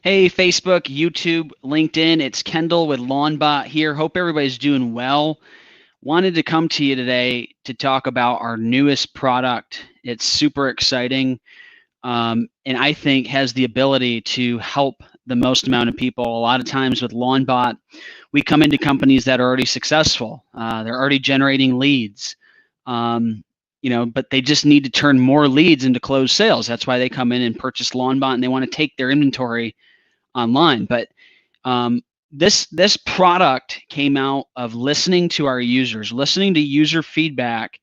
Hey, Facebook, YouTube, LinkedIn, it's Kendall with Lawnbot here. Hope everybody's doing well. Wanted to come to you today to talk about our newest product. It's super exciting, and I think has the ability to help the most amount of people. A lot of times with Lawnbot, we come into companies that are already successful. They're already generating leads, but they just need to turn more leads into closed sales. That's why they come in and purchase Lawnbot, and they want to take their inventory online. But this product came out of listening to our users, listening to user feedback,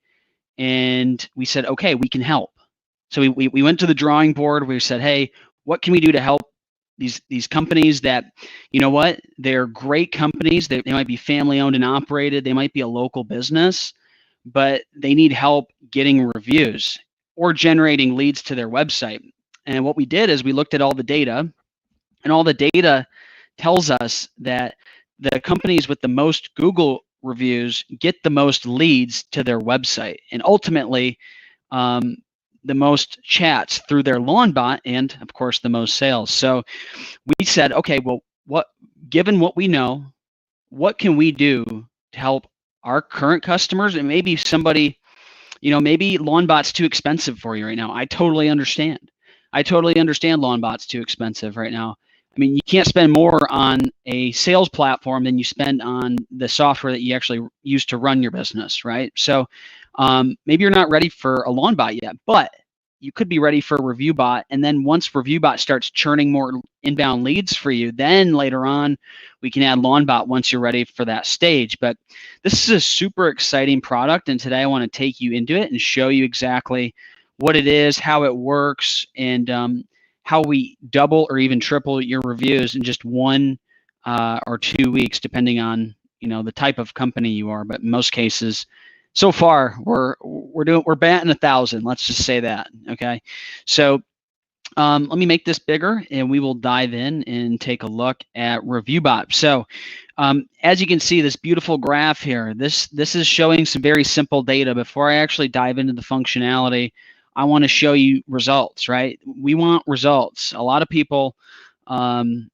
and we said, okay, we can help. So we went to the drawing board. We said, hey, what can we do to help these companies that, you know what, they're great companies. They might be family owned and operated. They might be a local business, but they need help getting reviews or generating leads to their website. And what we did is we looked at all the data, and all the data tells us that the companies with the most Google reviews get the most leads to their website, and ultimately the most chats through their Lawnbot, and of course the most sales. So we said, okay, well, given what we know, what can we do to help our current customers? And maybe somebody, maybe Lawnbot's too expensive for you right now. I totally understand. Lawnbot's too expensive right now. I mean, you can't spend more on a sales platform than you spend on the software that you actually use to run your business, right? So maybe you're not ready for a Lawnbot yet, but you could be ready for Reviewbot. And then once Reviewbot starts churning more inbound leads for you, then later on we can add Lawnbot once you're ready for that stage. But this is a super exciting product, and today I want to take you into it and show you exactly what it is, how it works, and how we double or even triple your reviews in just 1 or 2 weeks, depending on the type of company you are. But in most cases, so far we're batting 1,000. Let's just say that. Okay, so let me make this bigger, and we will dive in and take a look at Reviewbot. So as you can see, this beautiful graph here, this is showing some very simple data. Before I actually dive into the functionality, I want to show you results, right? We want results. A lot of people, that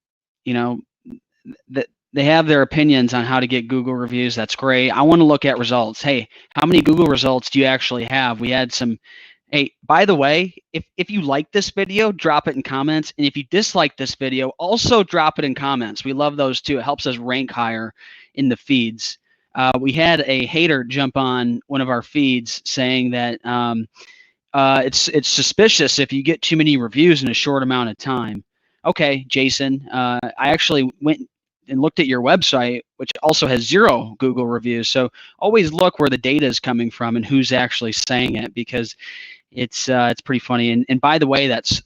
they have their opinions on how to get Google reviews. That's great. I want to look at results. Hey, how many Google results do you actually have? We had some. Hey, by the way, if you like this video, drop it in comments. And if you dislike this video, also drop it in comments. We love those too. It helps us rank higher in the feeds. We had a hater jump on one of our feeds saying that it's suspicious if you get too many reviews in a short amount of time. Okay, Jason, I actually went and looked at your website, which also has 0 Google reviews. So always look where the data is coming from and who's actually saying it, because it's pretty funny. And by the way, that's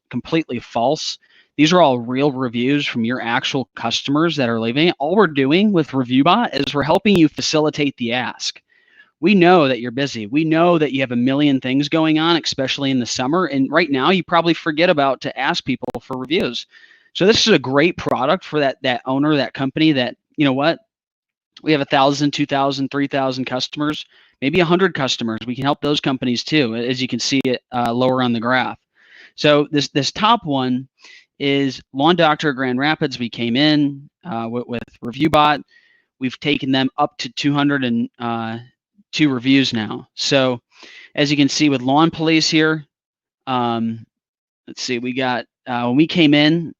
completely false. These are all real reviews from your actual customers that are leaving it. All we're doing with Reviewbot is we're helping you facilitate the ask. We know that you're busy. We know that you have a million things going on, especially in the summer. And right now, you probably forget about to ask people for reviews. So this is a great product for that owner, that company that, you know what, we have 1,000, 2,000, 3,000 customers, maybe 100 customers. We can help those companies too, as you can see it lower on the graph. So this top one is Lawn Doctor Grand Rapids. We came in with Reviewbot. We've taken them up to 202 reviews now. So as you can see with Lawn Police here, let's see, we got when we came in.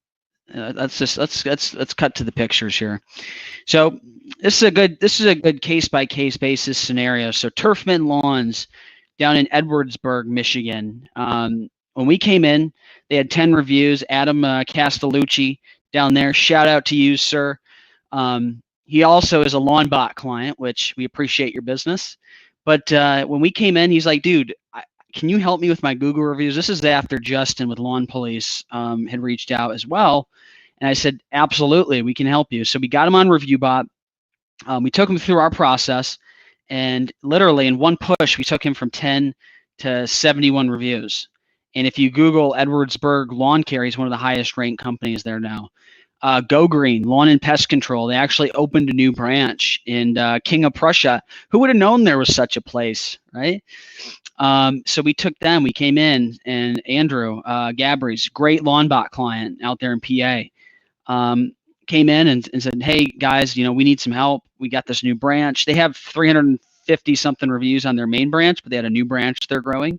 Let's cut to the pictures here. So this is a good case by case basis scenario. So Turfman Lawns down in Edwardsburg, Michigan. When we came in, they had 10 reviews. Adam Castellucci down there. Shout out to you, sir. He also is a Lawnbot client, which we appreciate your business. But when we came in, he's like, dude, can you help me with my Google reviews? This is after Justin with Lawn Police had reached out as well. And I said, absolutely, we can help you. So we got him on Reviewbot. We took him through our process. And literally in one push, we took him from 10 to 71 reviews. And if you Google Edwardsburg Lawn Care, he's one of the highest ranked companies there now. Go Green, Lawn and Pest Control. They actually opened a new branch in King of Prussia. Who would have known there was such a place, right? So we took them. We came in, and Andrew Gabri's great Lawnbot client out there in PA. Came in and said, "Hey guys, we need some help. We got this new branch. They have 350 something reviews on their main branch, but they had a new branch they're growing,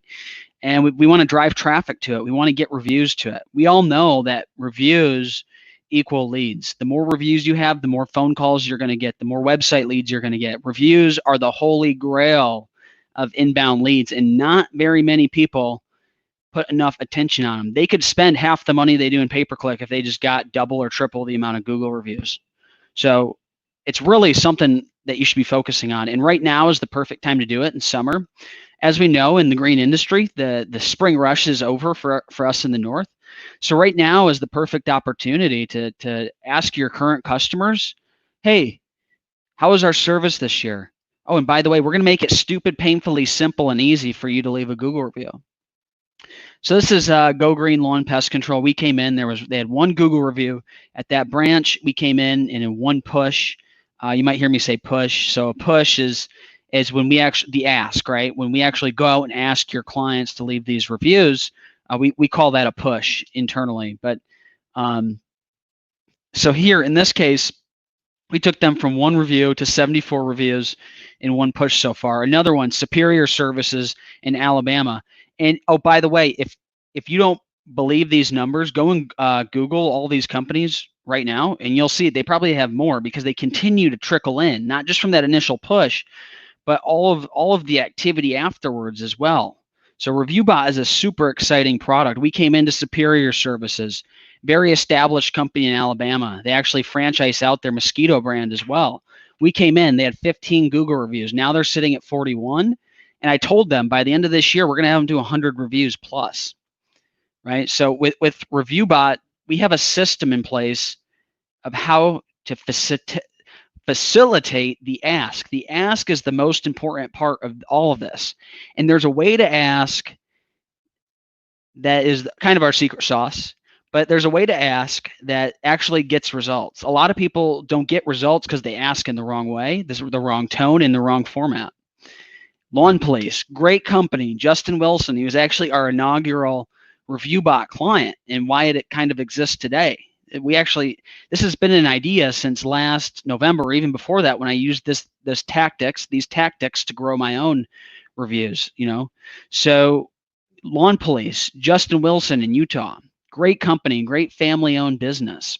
and we want to drive traffic to it. We want to get reviews to it. We all know that reviews equal leads. The more reviews you have, the more phone calls you're going to get, the more website leads you're going to get. Reviews are the holy grail of inbound leads, and not very many people put enough attention on them. They could spend half the money they do in pay-per-click if they just got double or triple the amount of Google reviews. So it's really something that you should be focusing on. And right now is the perfect time to do it in summer. As we know, in the green industry, the spring rush is over for us in the north. So right now is the perfect opportunity to ask your current customers, hey, how was our service this year? Oh, and by the way, we're going to make it stupid, painfully simple and easy for you to leave a Google review. So this is Go Green Lawn Pest Control. We came in, they had one Google review at that branch. We came in and in one push. You might hear me say push. So a push is when we actually, the ask, right? When we actually go out and ask your clients to leave these reviews, we call that a push internally. But so here in this case, we took them from one review to 74 reviews in one push so far. Another one, Superior Services in Alabama. And oh, by the way, if you don't believe these numbers, go and Google all these companies right now, and you'll see they probably have more because they continue to trickle in, not just from that initial push, but all of the activity afterwards as well. So Reviewbot is a super exciting product. We came into Superior Services, very established company in Alabama. They actually franchise out their mosquito brand as well. We came in, they had 15 Google reviews. Now they're sitting at 41. And I told them by the end of this year, we're going to have them do 100 reviews plus, right? So with Reviewbot, we have a system in place of how to facilitate the ask. The ask is the most important part of all of this. And there's a way to ask that is kind of our secret sauce, but there's a way to ask that actually gets results. A lot of people don't get results because they ask in the wrong way, the wrong tone, in the wrong format. Lawn Police, great company. Justin Wilson, he was actually our inaugural Reviewbot client, and why it kind of exists today. This has been an idea since last November, or even before that, when I used these tactics to grow my own reviews. So Lawn Police, Justin Wilson in Utah, great company, great family-owned business.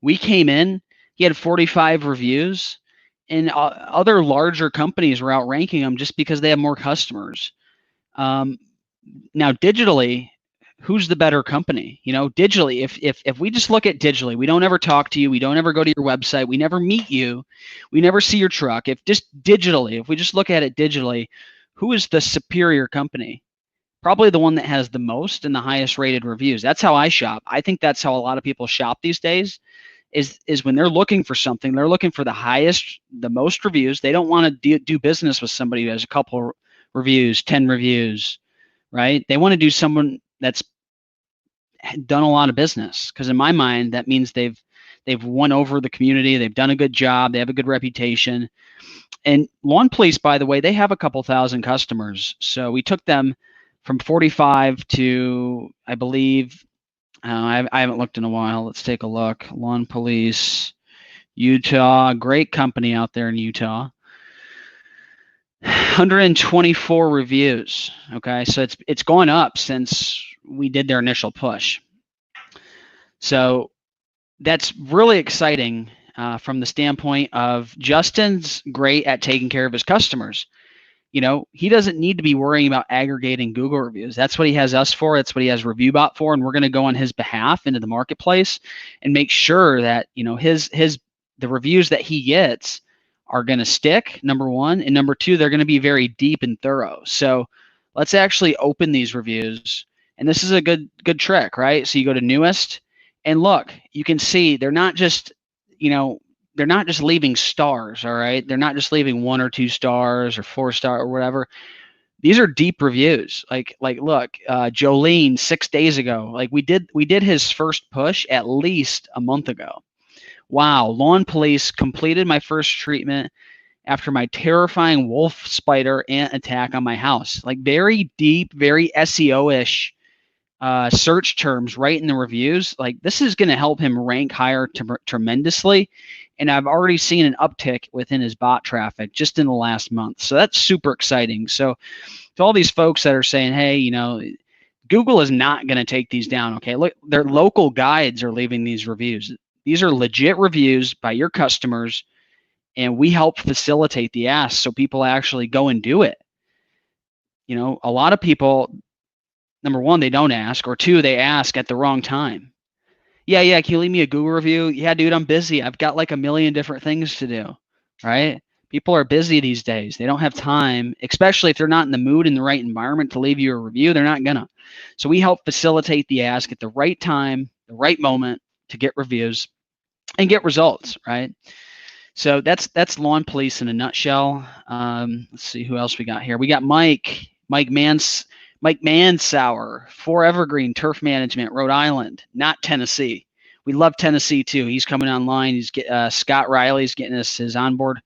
We came in, he had 45 reviews. And other larger companies were outranking them just because they have more customers. Now, digitally, who's the better company? Digitally, if we just look at digitally, we don't ever talk to you, we don't ever go to your website, we never meet you, we never see your truck. If we just look at it digitally, who is the superior company? Probably the one that has the most and the highest rated reviews. That's how I shop. I think that's how a lot of people shop these days. Is when they're looking for something, they're looking for the most reviews. They don't want to do business with somebody who has a couple reviews, 10 reviews, right? They want to do someone that's done a lot of business, because in my mind, that means they've won over the community, they've done a good job, they have a good reputation. And Lawn Police, by the way, they have a couple thousand customers. So we took them from 45 to, I believe, I haven't looked in a while. Let's take a look. Lawn Police, Utah, great company out there in Utah. 124 reviews. Okay, so it's gone up since we did their initial push. So that's really exciting from the standpoint of Justin's great at taking care of his customers. He doesn't need to be worrying about aggregating Google reviews. That's what he has us for. That's what he has Reviewbot for. And we're going to go on his behalf into the marketplace and make sure that, the reviews that he gets are going to stick, number one. And number two, they're going to be very deep and thorough. So let's actually open these reviews. And this is a good trick, right? So you go to newest and look, you can see they're not just, they're not just leaving stars, all right? They're not just leaving 1 or 2 stars or 4-star or whatever. These are deep reviews. Like look, Jolene 6 days ago, like we did his first push at least a month ago. Wow, Lawn Police completed my first treatment. after my terrifying wolf spider ant attack on my house. Like very deep, very SEO-ish search terms right in the reviews. Like this is going to help him rank higher tremendously. And I've already seen an uptick within his bot traffic just in the last month. So that's super exciting. So to all these folks that are saying, hey, you know, Google is not going to take these down. Okay, look, their local guides are leaving these reviews. These are legit reviews by your customers, and we help facilitate the ask so people actually go and do it. You know, a lot of people, number one, they don't ask, or two, they ask at the wrong time. Yeah, can you leave me a Google review? Yeah, dude, I'm busy. I've got like a million different things to do, right? People are busy these days. They don't have time, especially if they're not in the mood and the right environment to leave you a review. They're not gonna. So we help facilitate the ask at the right time, the right moment to get reviews and get results, right? So that's Lawn Police in a nutshell. Let's see who else we got here. We got Mike Mansauer, for Evergreen Turf Management, Rhode Island, not Tennessee. We love Tennessee too. He's coming online. He's Scott Riley's getting us his onboard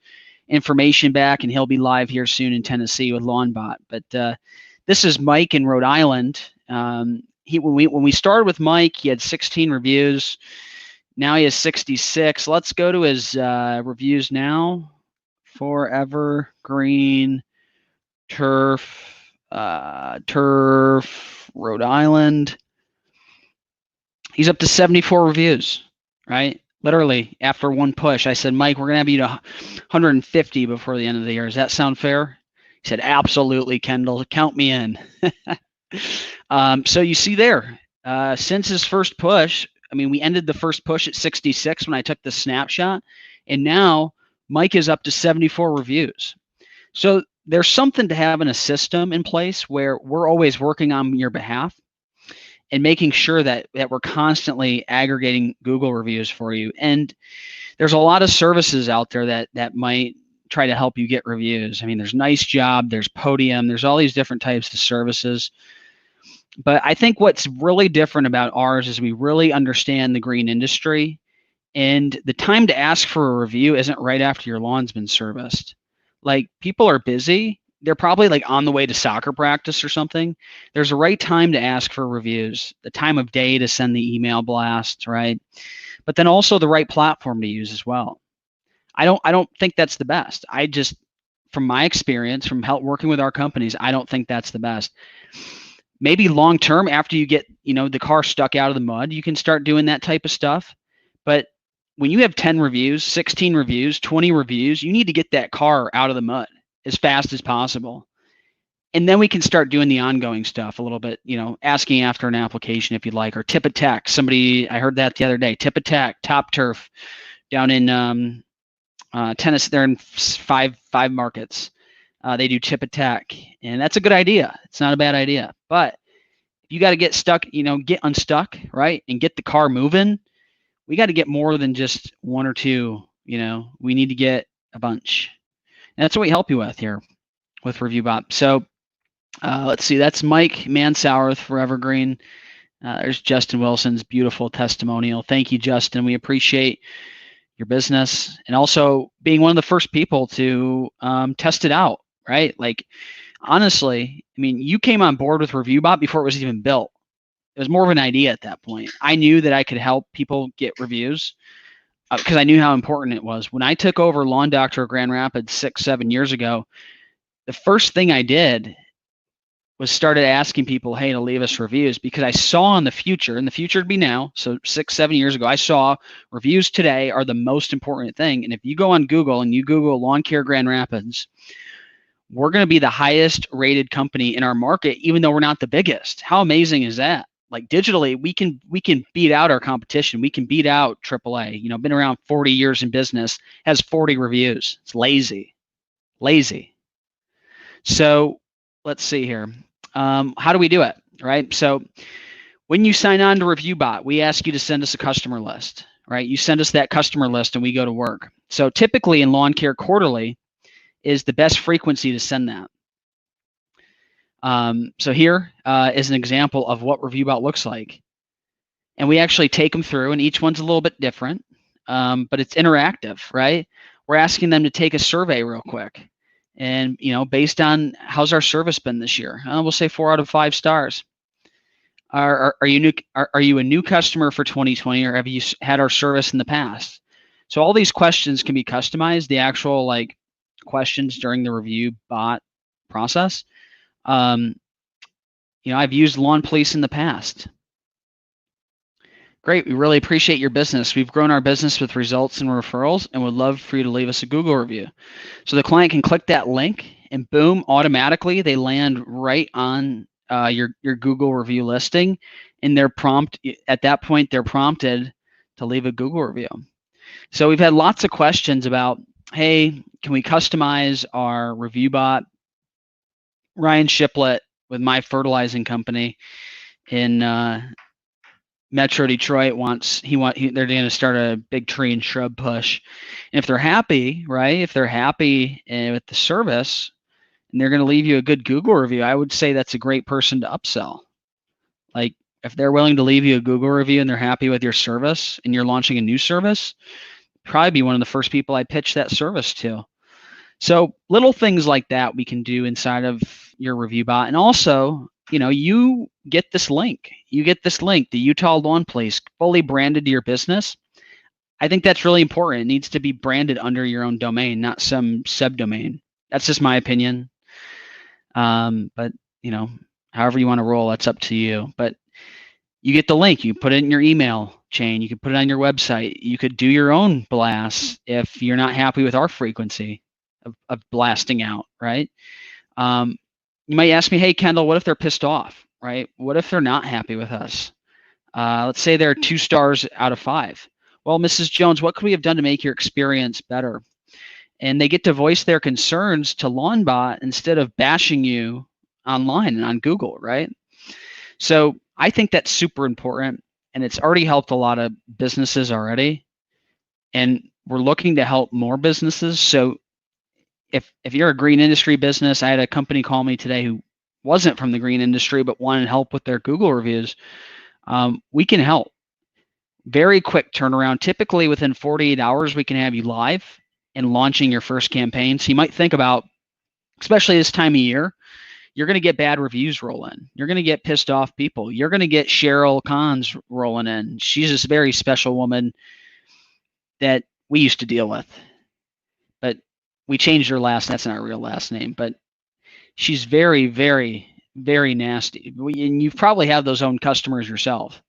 information back, and he'll be live here soon in Tennessee with Lawnbot. But this is Mike in Rhode Island. When we started with Mike, he had 16 reviews. Now he has 66. Let's go to his reviews now. For Evergreen Turf, Rhode Island. He's up to 74 reviews, right? Literally, after one push, I said, Mike, we're going to have you to 150 before the end of the year. Does that sound fair? He said, absolutely, Kendall. Count me in. So you see there, since his first push, I mean, we ended the first push at 66 when I took the snapshot, and now Mike is up to 74 reviews. So there's something to having a system in place where we're always working on your behalf and making sure that we're constantly aggregating Google reviews for you. And there's a lot of services out there that might try to help you get reviews. I mean, there's Nice Job, there's Podium, there's all these different types of services. But I think what's really different about ours is we really understand the green industry, and the time to ask for a review isn't right after your lawn's been serviced. Like, people are busy. They're probably like on the way to soccer practice or something. There's a right time to ask for reviews, the time of day to send the email blast, right? But then also the right platform to use as well. I don't think that's the best. I just, from my experience, from working with our companies, I don't think that's the best. Maybe long term, after you get, the car stuck out of the mud, you can start doing that type of stuff. But when you have 10 reviews, 16 reviews, 20 reviews, you need to get that car out of the mud as fast as possible. And then we can start doing the ongoing stuff a little bit, asking after an application if you'd like, or Tip Attack. I heard that the other day. Tip Attack, Top Turf, down in Tennessee. They're in five markets. They do Tip Attack, and that's a good idea. It's not a bad idea. But you got to get stuck, get unstuck, right, and get the car moving. We got to get more than just one or two. We need to get a bunch. And that's what we help you with here with Reviewbot. So let's see. That's Mike Mansauer for Evergreen. There's Justin Wilson's beautiful testimonial. Thank you, Justin. We appreciate your business and also being one of the first people to test it out, right? Like, honestly, I mean, you came on board with Reviewbot before it was even built. It was more of an idea at that point. I knew that I could help people get reviews because I knew how important it was. When I took over Lawn Doctor of Grand Rapids 6-7 years ago, the first thing I did was started asking people, hey, to leave us reviews, because I saw in the future, and the future would be now, so 6-7 years ago, I saw reviews today are the most important thing. And if you go on Google and you Google Lawn Care Grand Rapids, we're going to be the highest rated company in our market, even though we're not the biggest. How amazing is that? Like, digitally, we can beat out our competition. We can beat out AAA. Been around 40 years in business, has 40 reviews. It's lazy. So let's see here. How do we do it, right? So when you sign on to Reviewbot, we ask you to send us a customer list, right? You send us that customer list and we go to work. So typically in lawn care, quarterly is the best frequency to send that. So here is an example of what Reviewbot looks like. And we actually take them through, and each one's a little bit different, but it's interactive, right? we're asking them to take a survey real quick. And, based on how's our service been this year? We'll say 4 out of 5 stars. Are you new? Are you a new customer for 2020, or have you had our service in the past? So all these questions can be customized. The actual questions during the Reviewbot process. I've used Lawn Police in the past. Great, we really appreciate your business. We've grown our business with results and referrals, and would love for you to leave us a Google review. So the client can click that link, and boom, automatically they land right on your Google review listing, and at that point they're prompted to leave a Google review. So we've had lots of questions about, hey, can we customize our Reviewbot? Ryan Shiplett with my fertilizing company in Metro Detroit they're going to start a big tree and shrub push. And if they're happy, right? If they're happy with the service and they're going to leave you a good Google review, I would say that's a great person to upsell. Like if they're willing to leave you a Google review and they're happy with your service and you're launching a new service, probably be one of the first people I pitch that service to. So little things like that we can do inside of your Reviewbot. And also, you get this link. The Utah Lawn Police, fully branded to your business. I think that's really important. It needs to be branded under your own domain, not some subdomain. That's just my opinion. But however you want to roll, that's up to you. But you get the link. You put it in your email chain. You could put it on your website. You could do your own blasts if you're not happy with our frequency of blasting out, right? You might ask me, hey, Kendall, what if they're pissed off, right? What if they're not happy with us? Let's say they're 2 stars out of 5. Well, Mrs. Jones, what could we have done to make your experience better? And they get to voice their concerns to Lawnbot instead of bashing you online and on Google, right? So I think that's super important, and it's already helped a lot of businesses already. And we're looking to help more businesses. So if you're a green industry business, I had a company call me today who wasn't from the green industry but wanted help with their Google reviews. We can help. Very quick turnaround. Typically within 48 hours, we can have you live and launching your first campaign. So you might think about, especially this time of year, you're going to get bad reviews roll in. You're going to get pissed off people. You're going to get Cheryl Cons rolling in. She's this very special woman that we used to deal with. But we changed her that's not her real last name, but she's very, very, very nasty. And you probably have those own customers yourself.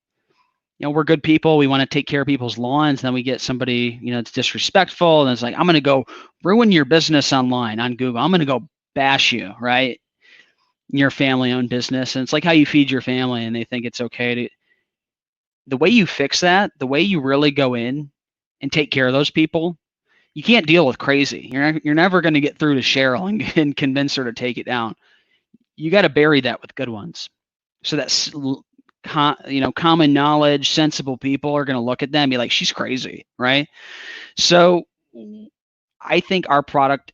We're good people. We want to take care of people's lawns. Then we get somebody, it's disrespectful. And it's like, I'm going to go ruin your business online on Google. I'm going to go bash you, right? Your family-owned business. And it's like how you feed your family, and they think it's okay to. The way you fix that, the way you really go in and take care of those people, you can't deal with crazy. You're never going to get through to Cheryl and convince her to take it down. You got to bury that with good ones. So that's common knowledge, sensible people are going to look at them and be like, she's crazy, right? So I think our product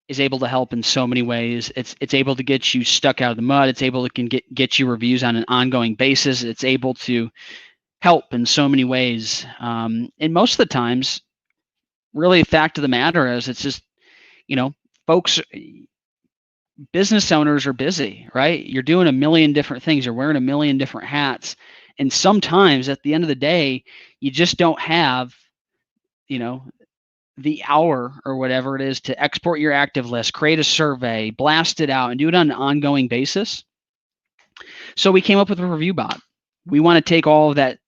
is able to help in so many ways. It's able to get you stuck out of the mud. It's able to get you reviews on an ongoing basis. It's able to help in so many ways. And most of the times, really, the fact of the matter is, it's just, folks, business owners are busy, right? You're doing a million different things. You're wearing a million different hats. And sometimes at the end of the day, you just don't have, the hour or whatever it is to export your active list, create a survey, blast it out, and do it on an ongoing basis. So we came up with a Reviewbot. We want to take all of that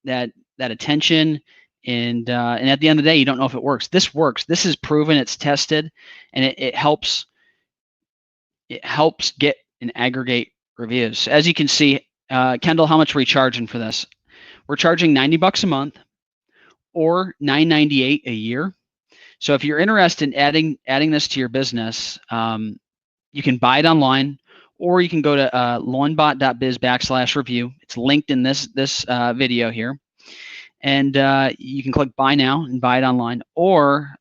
attention, and at the end of the day, you don't know if it works. This works. This is proven. It's tested, and it helps. It helps get and aggregate reviews. As you can see, Kendall, how much are we charging for this? We're charging $90 a month or $9.98 a year. So if you're interested in adding this to your business, you can buy it online, or you can go to lawnbot.biz/review. It's linked in this video here, and you can click buy now and buy it online, or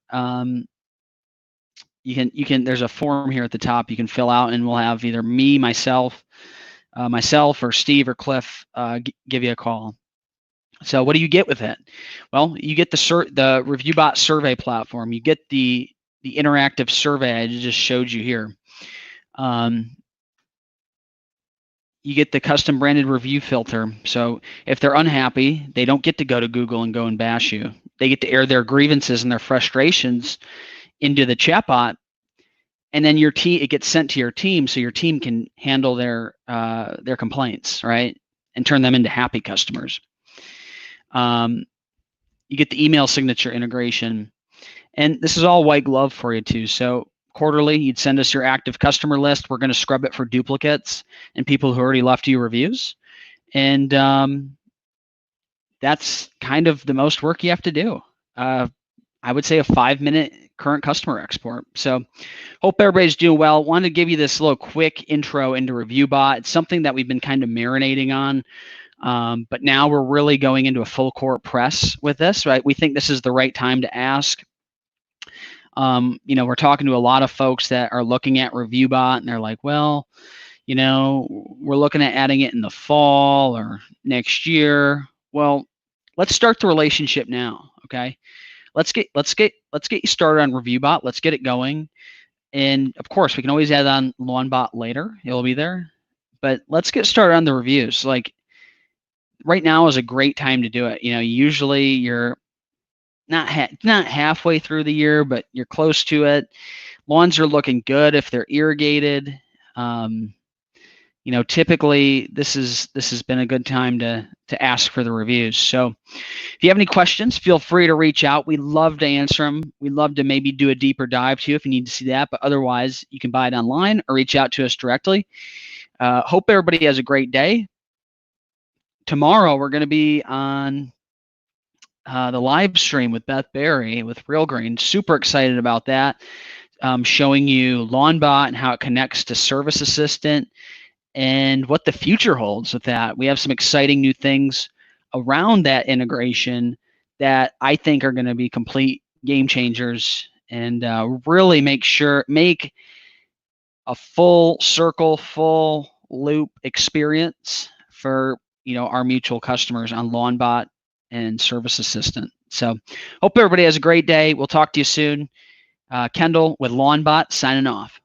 you can. There's a form here at the top you can fill out, and we'll have either myself, or Steve or Cliff give you a call. So what do you get with it? Well, you get the Reviewbot survey platform. You get the interactive survey I just showed you here. You get the custom branded review filter. So if they're unhappy, they don't get to go to Google and go and bash you. They get to air their grievances and their frustrations into the chatbot, and then it gets sent to your team, so your team can handle their complaints, right, and turn them into happy customers. You get the email signature integration, and this is all white glove for you too. So quarterly, you'd send us your active customer list. We're going to scrub it for duplicates and people who already left you reviews, and that's kind of the most work you have to do. I would say a 5-minute current customer export. So hope everybody's doing well. Wanted to give you this little quick intro into Reviewbot. It's something that we've been kind of marinating on, but now we're really going into a full court press with this, right? We think this is the right time to ask. We're talking to a lot of folks that are looking at Reviewbot, and they're like, well, we're looking at adding it in the fall or next year. Well, let's start the relationship now, okay? Let's get you started on Reviewbot. Let's get it going. And of course, we can always add on Lawnbot later. It'll be there. But let's get started on the reviews. Like right now is a great time to do it. Usually you're not halfway through the year, but you're close to it. Lawns are looking good if they're irrigated. Typically this has been a good time to ask for the reviews. So if you have any questions, feel free to reach out. We love to answer them. We'd love to maybe do a deeper dive too if you need to see that, but otherwise you can buy it online or reach out to us directly. Hope everybody has a great day. Tomorrow we're going to be on the live stream with Beth Berry with Real Green. Super excited about that. Showing you Lawnbot and how it connects to Service Assistant and what the future holds with that. We have some exciting new things around that integration that I think are going to be complete game changers and really make a full circle, full loop experience for our mutual customers on Lawnbot and Service Assistant. So hope everybody has a great day. We'll talk to you soon. Kendall with Lawnbot signing off.